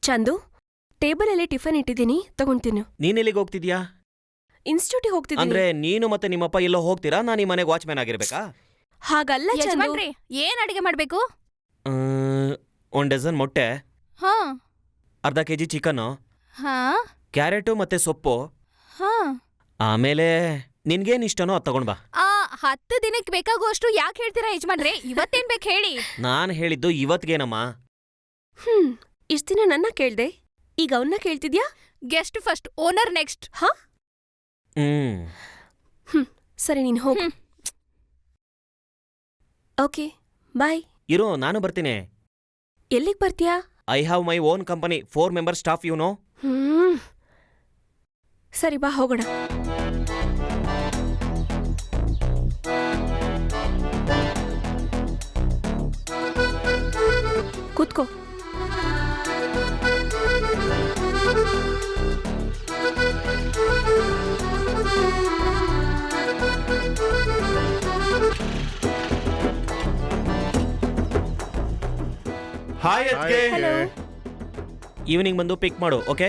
Chandu, ಟೇಬಲಲ್ಲಿ tiffin ಇಟ್ಟಿದ್ದೀನಿ, ತಗೊಂಡ್ತೀನಿ. ನೀನೆಲ್ಲಿಗೆ ಹೋಗ್ತಿದ್ಯಾ? ಇನ್ಸ್ಟಿಟ್ಯೂಟಿಗೆ ಹೋಗ್ತಿದ್ದೀನಿ. ಅಂದ್ರೆ ನೀನು ಮತ್ತೆ ನಿಮ್ಮಪ್ಪ ಎಲ್ಲೋ ಹೋಗ್ತೀರಾ? ನಾನು ಈ ಮನೆಗೆ ವಾಚ್ಮ್ಯಾನ್ ಆಗಿರ್ಬೇಕಾ? ಹಾಗಲ್ಲ ಚಂದು. ಯಜಮಾನ್ರಿ, ಏನ್ ಅಡಿಗೆ ಮಾಡ್ಬೇಕು? 1 ಡಜನ್ ಮೊಟ್ಟೆ, ಹಾ ಅರ್ಧ ಕೆಜಿ ಚಿಕನ್ನು, ಹಾ ಕ್ಯಾರೆಟು ಮತ್ತೆ ಸೊಪ್ಪು, ಹಾ ಆಮೇಲೆ ನಿನ್ಗೇನ್ ಇಷ್ಟನೋ ಅದು ತಗೊಂಡ್ ಬಾ. 10 ದಿನಕ್ಕೆ ಬೇಕಾಗುವಷ್ಟು ಯಾಕೆ ಹೇಳ್ತೀರಾ ಯಜಮಾನ್ರೆ? ಇವತ್ತೇನ್ ಬೇಕು ಹೇಳಿ. ನಾನು ಹೇಳಿದ್ದು ಇವತ್ಗೇನಮ್ಮ. ಇಷ್ಟ್ ದಿನ ನನ್ನ ಕೇಳ್ದೆ, ಈಗ ಅವನ್ನ ಕೇಳ್ತಿದ್ಯಾ? Guest first, owner next. ಹಾ ಸರಿ, ನೀನ್ ಹೋಗು. Okay, bye. ಇರೋ, ನಾನು ಬರ್ತೀನಿ. ಎಲ್ಲಿಗ್ ಬರ್ತೀಯಾ? I have my own company, 4 member staff, you know. ಸರಿ, ಬಾ ಹೋಗೋಣ. ಕೂತ್ಕೋ. ಹಾಯ್ ಅದ್ಕೆ. ಹಲೋ. ಈವ್ನಿಂಗ್ ಬಂದು ಪಿಕ್ ಮಾಡು, ಓಕೆ?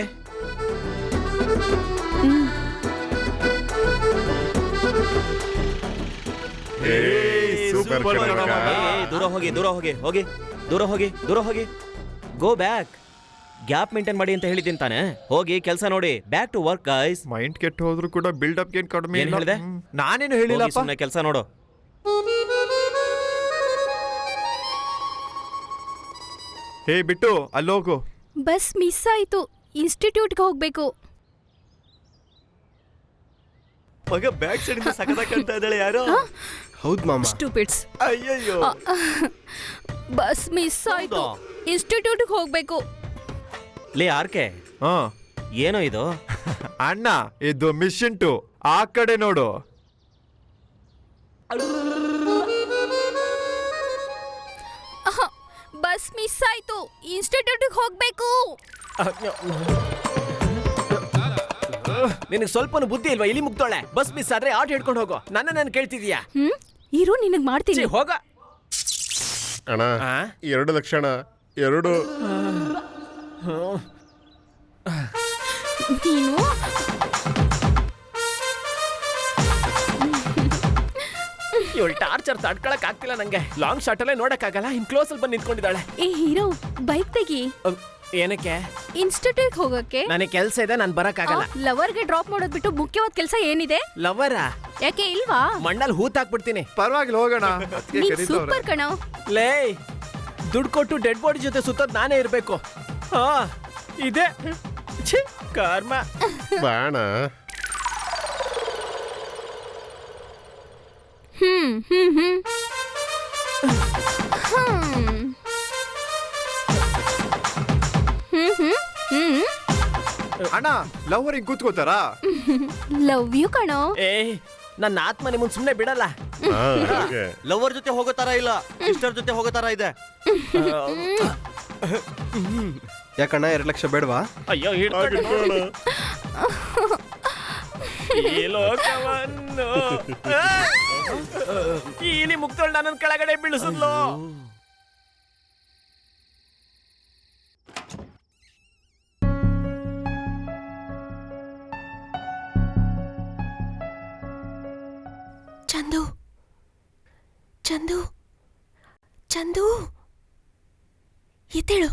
ಸೂಪರ್ ಕಣಪ್ಪ. ದೂರ ಹೋಗಿ, ದೂರ ಹೋಗಿ, ಹೋಗಿ, ದೂರ ಹೋಗಿ, ದೂರ ಹೋಗಿ. Go back. ಗ್ಯಾಪ್ ಮೇಂಟೈನ್ ಮಾಡಿ ಅಂತ ಹೇಳಿದ್ದೀನಿ ತಾನೆ. ಹೋಗಿ ಕೆಲಸ ನೋಡಿ. Back to work guys. Mind ಕೆಟ್ಟ ಹೋದ್ರು ಕೂಡ ಬಿಲ್ಡಪ್ ಏನ್ ಕಡಿಮೆ ಏನ್ ಹೇಳ್ದೆ? ನಾನೇನು ಹೇಳಿಲ್ಲಪ್ಪ. ಸುಮ್ಮನೆ ಕೆಲಸ ನೋಡು. ಹೇ ಬಿಟ್ಟು ಅಲ್ಲೋಗು. ಬಸ್ ಮಿಸ್ ಆಯ್ತು, ಇನ್ಸ್ಟಿಟ್ಯೂಟ್ಗೆ ಹೋಗ್ಬೇಕು. ಮಗ ಬ್ಯಾಕ್ ಸೈಡ್ ಇಂದ ಸಕದಾಕಂತ ಇದ್ದಾಳೆ ಯಾರು? ಹೌದ್ ಮಾಮ. ಸ್ಟೂಪಿಡ್ಸ್. ಅಯ್ಯಯ್ಯೋ, ಬಸ್ ಮಿಸ್ ಆಯ್ತು, ಇನ್ಸ್ಟಿಟ್ಯೂಟ್ಗೆ ಹೋಗ್ಬೇಕು. ಲೇ ಆರ್ಕೆ, ಹಾ ಏನೋ ಇದು? ಅಣ್ಣ, ಇದು ಮಿಷನ್ 2, ಆ ಕಡೆ ನೋಡು. ಬಸ್ ಮಿಸ್ ಆಯ್ತು, ಇನ್ಸ್ಟಿಟ್ಯೂಟ್ಗೆ ಹೋಗ್ಬೇಕು. ನಿನಗೆ ಸ್ವಲ್ಪನೂ ಬುದ್ಧಿ ಇಲ್ವಾ? ಇಲ್ಲಿ ಮುಗ್ದೋಳೆ. ಬಸ್ ಮಿಸ್ ಆದ್ರೆ ಆಟೋ ಹಿಡ್ಕೊಂಡು ಹೋಗೋ. ನನ್ನ ಕೇಳ್ತಿದೀಯಾ? ಇರು, ನಿನಗ್ ಮಾಡ್ತೀನಿ. ಹೋಗ ಅಣ್ಣ. 2 ಲಕ್ಷ ಅಣ್ಣ. 2. ನೀನು ಇವಳು ಟಾರ್ಚರ್ ತಡ್ಕೊಳಕ್ ಆಗ್ತಿಲ್ಲ ನಂಗೆ. ಲಾಂಗ್ ಶಾಟ್ ಅಲ್ಲೇ ನೋಡಕ್ ಆಗಲ್ಲ. ಇನ್ ಕ್ಲೋಸ್ ಅಲ್ಲಿ ಬಂದು ನಿಂತ್ಕೊಂಡಿದ್ದಾಳೆ. ಏ ಹೀರೋ, ಬೈಕ್ ತೆಗಿ. ಏನಕ್ಕೆ? ಇನ್ಸ್ಟಿಟ್ಯೂಟ್ ಹೋಗಕ್ಕೆ. ನನಗೆ ಕೆಲ್ಸ ಇದೆ, ನಾನು ಬರಕ್ ಆಗಲ್ಲ. ಲವರ್ಗೆ ಡ್ರಾಪ್ ಮಾಡೋದ್ ಬಿಟ್ಟು ಮುಖ್ಯವಾದ ಕೆಲಸ ಏನಿದೆ? ಲವರ? ಯಾಕೆ ಇಲ್ವಾ? ಮಣ್ಣಲ್ಲಿ ಹೂತ್ ಹಾಕ್ಬಿಡ್ತೀನಿ. ಪರವಾಗಿಲ್ಲ, ಹೋಗೋಣ. ನೀನ್ ಸೂಪರ್ ಕಣೋ. ಲೇ, ದುಡ್ಡು ಕೊಟ್ಟು ಡೆಡ್ ಬಾಡಿ ಜೊತೆ ಸುತ್ತೋದ್ ನಾನೇ ಇರ್ಬೇಕು. ಹಾ, ಇದೆ ಕರ್ಮ. ಬಾಣ. ಅಣ್ಣ, ಲವರ್ ಹಿಂಗ್ ಕೂತ್ಕೋತಾರಾ? ಲವ್ ಯು ಕಣೋ. ಏ, ನನ್ನ ಆತ್ಮ ನಿಮ್ಮನ್ ಸುಮ್ನೆ ಬಿಡಲ್ಲ. ಲವರ್ ಜೊತೆ ಹೋಗೋ ತರ ಇಲ್ಲ, ಸಿಸ್ಟರ್ ಜೊತೆ ಹೋಗೋ ತರ ಇದೆ. ಯಾಕಣ್ಣ, 2 ಲಕ್ಷ ಬೇಡವಾ? ಅಯ್ಯೋ, ಹಿಡ್ಕೊಂಡು ಈ ಲೋಕವನ್ನು ಇಲ್ಲಿ ಮುಗ್ದೋಳ್ ನನ್ನ ಕೆಳಗಡೆ ಬೀಳಿಸಿದ್ಲು. ಚಂದು, ಚಂದು, ಚಂದು, ಎದ್ದೇಳು.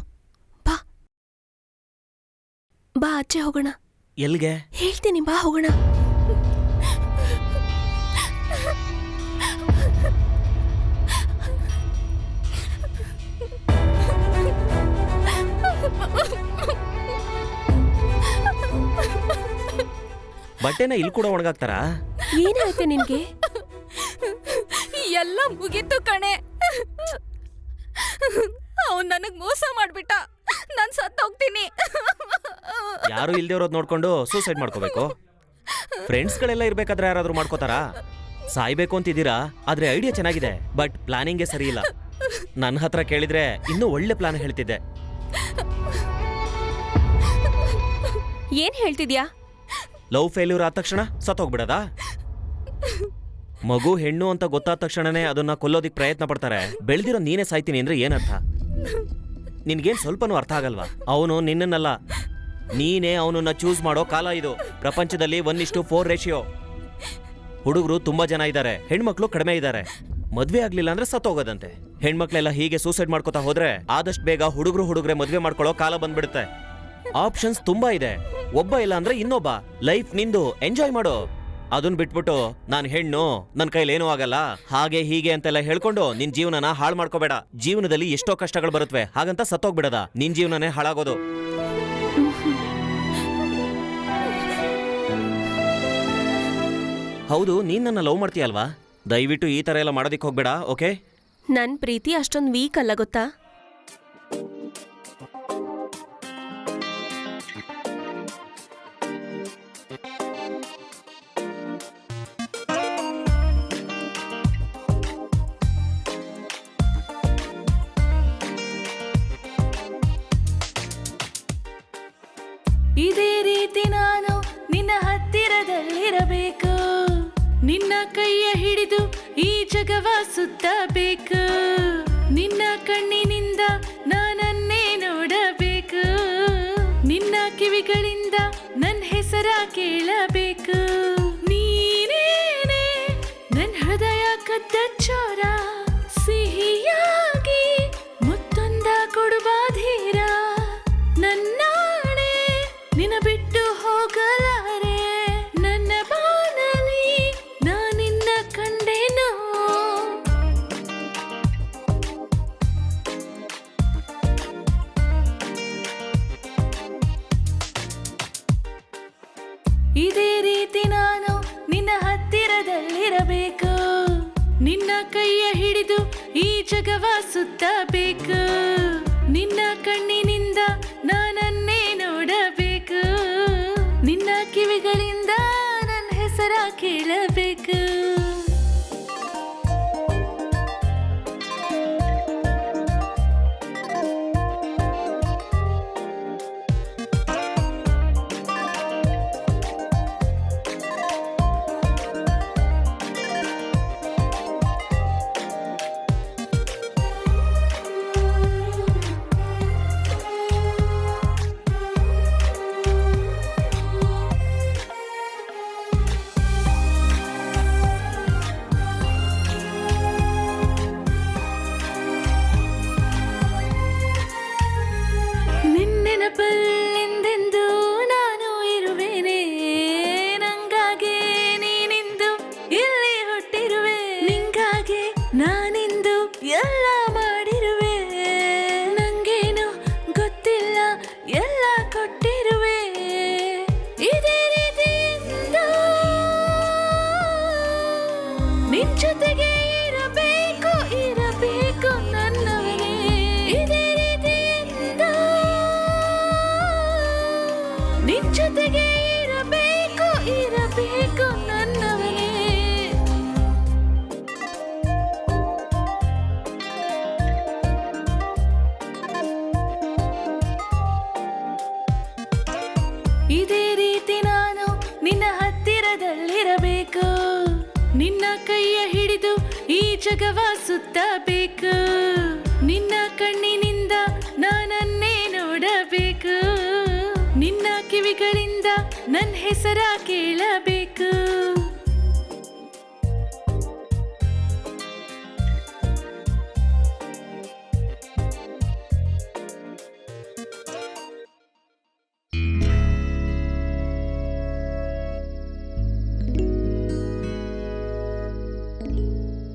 ಬಾ ಬಾ, ಆಚೆ ಹೋಗೋಣ. ಎಲ್ಗೆ? ಹೇಳ್ತೀನಿ, ಬಾ ಹೋಗೋಣ. ಬಟ್ಟೆನ ಇಲ್ಲಿ ಕೂಡ ಒಣಗಾಕ್ತಾರಾ? ಏನಾಯ್ತು ನಿನ್ಗೆ? ಎಲ್ಲ ಮುಗೀತು ಕಣೆ. ಅವನ್ ನನಗ್ ಮೋಸ ಮಾಡ್ಬಿಟ್ಟ. ನಾನ್ ಸತ್ತೋಗ್ತೀನಿ. ಯಾರು ಇಲ್ದೇ ಇರೋದ್ ನೋಡ್ಕೊಂಡು ಸೂಸೈಡ್ ಮಾಡ್ಕೋಬೇಕು? ಫ್ರೆಂಡ್ಸ್ ಗಳೆಲ್ಲ ಇರ್ಬೇಕಾದ್ರೆ ಯಾರಾದ್ರೂ ಮಾಡ್ಕೋತಾರಾ? ಸಾಯ್ಬೇಕು ಅಂತಿದ್ದೀರಾ, ಆದ್ರೆ ಐಡಿಯಾ ಚೆನ್ನಾಗಿದೆ, ಬಟ್ ಪ್ಲಾನಿಂಗೇ ಸರಿ ಇಲ್ಲ. ನನ್ನ ಹತ್ರ ಕೇಳಿದ್ರೆ ಇನ್ನೂ ಒಳ್ಳೆ ಪ್ಲಾನ್ ಹೇಳ್ತಿದ್ದೆ. ಏನ್ ಹೇಳ್ತಿದ್ಯಾ? ಲವ್ ಫೇಲ್ಯೂರ್ ಆದ ತಕ್ಷಣ ಸತ್ತೋಗ್ಬಿಡದಾ? ಮಗು ಹೆಣ್ಣು ಅಂತ ಗೊತ್ತಾದ ತಕ್ಷಣನೇ ಅದನ್ನ ಕೊಲ್ಲೋದಿಕ್ ಪ್ರಯತ್ನ ಪಡ್ತಾರೆ. ಬೆಳೆದಿರೋ ನೀನೇ ಸಾಯ್ತೀನಿ ಅಂದ್ರೆ ಏನರ್ಥ? ನಿನ್ಗೇನ್ ಸ್ವಲ್ಪನೂ ಅರ್ಥ ಆಗಲ್ವಾ? ಅವನು ನಿನ್ನನ್ನಲ್ಲ, ನೀನೇ ಅವನನ್ನ ಚೂಸ್ ಮಾಡೋ ಕಾಲ ಇದು. ಪ್ರಪಂಚದಲ್ಲಿ 1:4 ರೇಷಿಯೋ. ಹುಡುಗರು ತುಂಬಾ ಜನ ಇದ್ದಾರೆ, ಹೆಣ್ಮಕ್ಳು ಕಡಿಮೆ ಇದ್ದಾರೆ. ಮದ್ವೆ ಆಗ್ಲಿಲ್ಲ ಅಂದ್ರೆ ಸತ್ತೋಗೋದಂತೆ. ಹೆಣ್ಮಕ್ಳೆಲ್ಲ ಹೀಗೆ ಸೂಸೈಡ್ ಮಾಡ್ಕೋತಾ ಹೋದ್ರೆ ಆದಷ್ಟು ಬೇಗ ಹುಡುಗ್ರೆ ಮದ್ವೆ ಮಾಡ್ಕೊಳ್ಳೋ ಕಾಲ ಬಂದ್ಬಿಡುತ್ತೆ. ಆಪ್ಷನ್ಸ್ ತುಂಬಾ ಇದೆ, ಒಬ್ಬ ಇಲ್ಲ ಅಂದ್ರೆ ಇನ್ನೊಬ್ಬ. ಲೈಫ್ ನಿಂದು, ಎಂಜಾಯ್ ಮಾಡು. ಅದನ್ ಬಿಟ್ಬಿಟ್ಟು ನಾನ್ ಹೆಣ್ಣು, ನನ್ ಕೈಲಿ ಏನೂ ಆಗಲ್ಲ, ಹಾಗೆ ಹೀಗೆ ಅಂತೆಲ್ಲ ಹೇಳ್ಕೊಂಡು ನಿನ್ ಜೀವನನ ಹಾಳು ಮಾಡ್ಕೋಬೇಡ. ಜೀವನದಲ್ಲಿ ಎಷ್ಟೋ ಕಷ್ಟಗಳು ಬರುತ್ತವೆ, ಹಾಗಂತ ಸತ್ತೋಗ್ಬಿಡದ. ನಿನ್ ಜೀವನನೇ ಹಾಳಾಗೋದು. ಹೌದು, ನೀನ್ ನನ್ನ ಲವ್ ಮಾಡ್ತೀಯಲ್ವಾ? ದಯವಿಟ್ಟು ಈ ತರ ಎಲ್ಲ ಮಾಡೋದಿಕ್ ಹೋಗ್ಬೇಡ, ಓಕೆ? ನನ್ ಪ್ರೀತಿ ಅಷ್ಟೊಂದ್ ವೀಕ್ ಅಲ್ಲ ಗೊತ್ತಾ? ಇದೇ ರೀತಿ ನಾನು ನಿನ್ನ ಹತ್ತಿರದಲ್ಲಿರಬೇಕು, ನಿನ್ನ ಕೈಯ ಹಿಡಿದು ಈ ಜಗವ ಸುತ್ತಬೇಕು, ನಿನ್ನ ಕಣ್ಣಿನಿಂದ ನಾನನ್ನೇ ನೋಡಬೇಕು, ನಿನ್ನ ಕಿವಿಗಳಿಂದ ನನ್ನ ಹೆಸರ ಕೇಳಬೇಕು. ನೀನೇನೆ ನನ್ನ ಹೃದಯ ಕದ್ದ ಚೋರ, ಸಿಹಿಯಾಗಿ ಮುತ್ತೊಂದ ಕೊಡುಬಾಧೀರ, ನನ್ನಾಣೆ ನಿನ್ನ ಬಿಟ್ಟು ಹೋಗಲಾರೆ, ನನ್ನ ಬಾನಲಿ ನಾನಿನ್ನ ಕಂಡೆನು. ಇದೇ ರೀತಿ ನಾನು ನಿನ್ನ ಹತ್ತಿರದಲ್ಲಿರಬೇಕು, ನಿನ್ನ ಕೈಯ ಹಿಡಿದು ಈ ಜಗವ ಸುತ್ತಬೇಕು, ನಿನ್ನ ಕಣ್ಣಿನಿಂದ ನಾನನ್ನೇ ನೋಡಬೇಕು, ನಿನ್ನ ಕಿವಿಗಳಿಂದ ನನ್ನ ಹೆಸರ ಕೇಳಬೇಕು. ನಿನ್ನೆನಪಲ್ಲೆಂದೆಂದು ನಾನು ಇರುವೆನೆ, ನಂಗಾಗೆ ನೀನಿಂದು ಇಲ್ಲಿ ಹುಟ್ಟಿರುವೆ, ನಿಂಗಾಗೆ ನಾನಿಂದು ಎಲ್ಲ ಮಾಡಿರುವೆ, ನಂಗೇನು ಗೊತ್ತಿಲ್ಲ ಎಲ್ಲ ಕೊಟ್ಟಿರುವೆ. ಇದೇ ರೀತಿಯಿಂದ ನಿನ್ ಜೊತೆಗೆ ಇರಬೇಕು, ಇರಬೇಕು ನನ್ನವನೇ. ಇದೇ ರೀತಿಯಿಂದ ನಿನ್ ಜೊತೆಗೆ ಇರಬೇಕು, ಇರಬೇಕು ನನ್ನವನೇ. ಇದೇ ರೀತಿ ನಾನು ನಿನ್ನ ಹತ್ತಿರದಲ್ಲಿರಬೇಕು, ನಿನ್ನ ಕೈಯ ಹಿಡಿದು ಈ ಜಗವ ಸುತ್ತಬೇಕು, ನಿನ್ನ ಕಣ್ಣಿನಿಂದ ನಾನನ್ನೇ ನೋಡಬೇಕು, ನಿನ್ನ ಕಿವಿಗಳಿಂದ ನನ್ನ ಹೆಸರ ಕೇಳಬೇಕು.